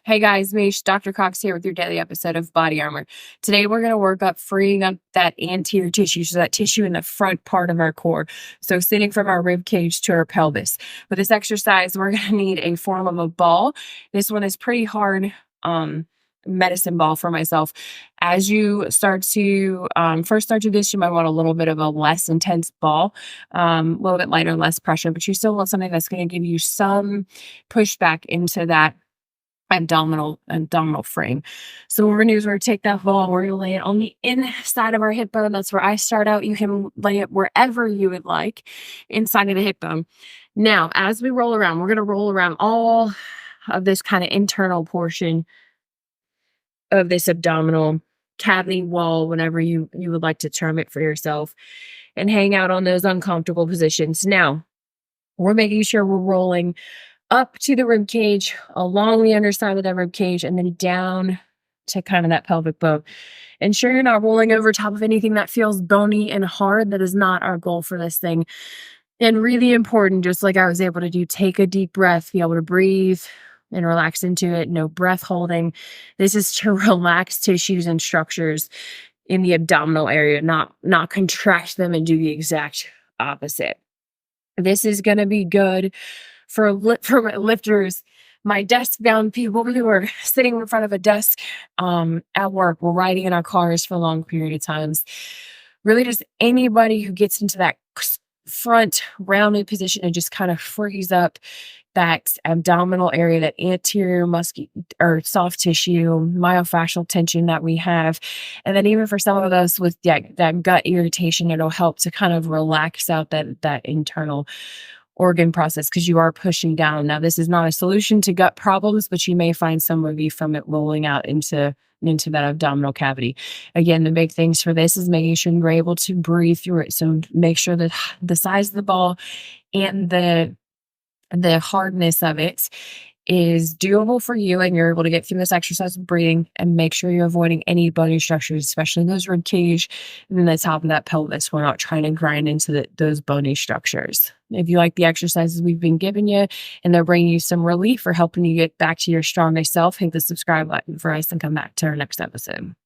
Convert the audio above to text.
Hey guys, Mish, Dr. Cox here with your daily episode of Body Armor. Today we're going to work up freeing up that anterior tissue, so that tissue in the front part of our core. So sitting from our rib cage to our pelvis. For this exercise, we're going to need a form of a ball. This one is pretty hard medicine ball for myself. As you start to first start to this, you might want a little bit of a less intense ball, a little bit lighter, less pressure, but you still want something that's going to give you some pushback into that abdominal frame. So what we're gonna do is we're gonna take that ball, we're gonna lay it on the inside of our hip bone. That's where I start out. You can lay it wherever you would like inside of the hip bone. Now, as we roll around, we're gonna roll around all of this kind of internal portion of this abdominal cavity wall, whenever you would like to term it for yourself, and hang out on those uncomfortable positions. Now, we're making sure we're rolling up to the rib cage, along the underside of that rib cage, and then down to kind of that pelvic bone. Ensure you're not rolling over top of anything that feels bony and hard. That is not our goal for this thing. And really important, just like I was able to do, take a deep breath, be able to breathe and relax into it. No breath holding. This is to relax tissues and structures in the abdominal area, not contract them and do the exact opposite. This is going to be good for lifters, my desk-bound people who are sitting in front of a desk at work, we're riding in our cars for a long period of times. Really, just anybody who gets into that front rounded position and just kind of frees up that abdominal area, that anterior or soft tissue, myofascial tension that we have. And then even for some of us with that gut irritation, it'll help to kind of relax out that internal organ process, because you are pushing down. Now, this is not a solution to gut problems, but you may find some relief from it rolling out into that abdominal cavity. Again, the big things for this is making sure you're able to breathe through it. So make sure that the size of the ball and the hardness of it is doable for you, and you're able to get through this exercise with breathing, and make sure you're avoiding any bony structures, especially those rib cage and then the top of that pelvis. We're not trying to grind into those bony structures. If you like the exercises we've been giving you and they're bringing you some relief or helping you get back to your strongest self, hit the subscribe button for us and come back to our next episode.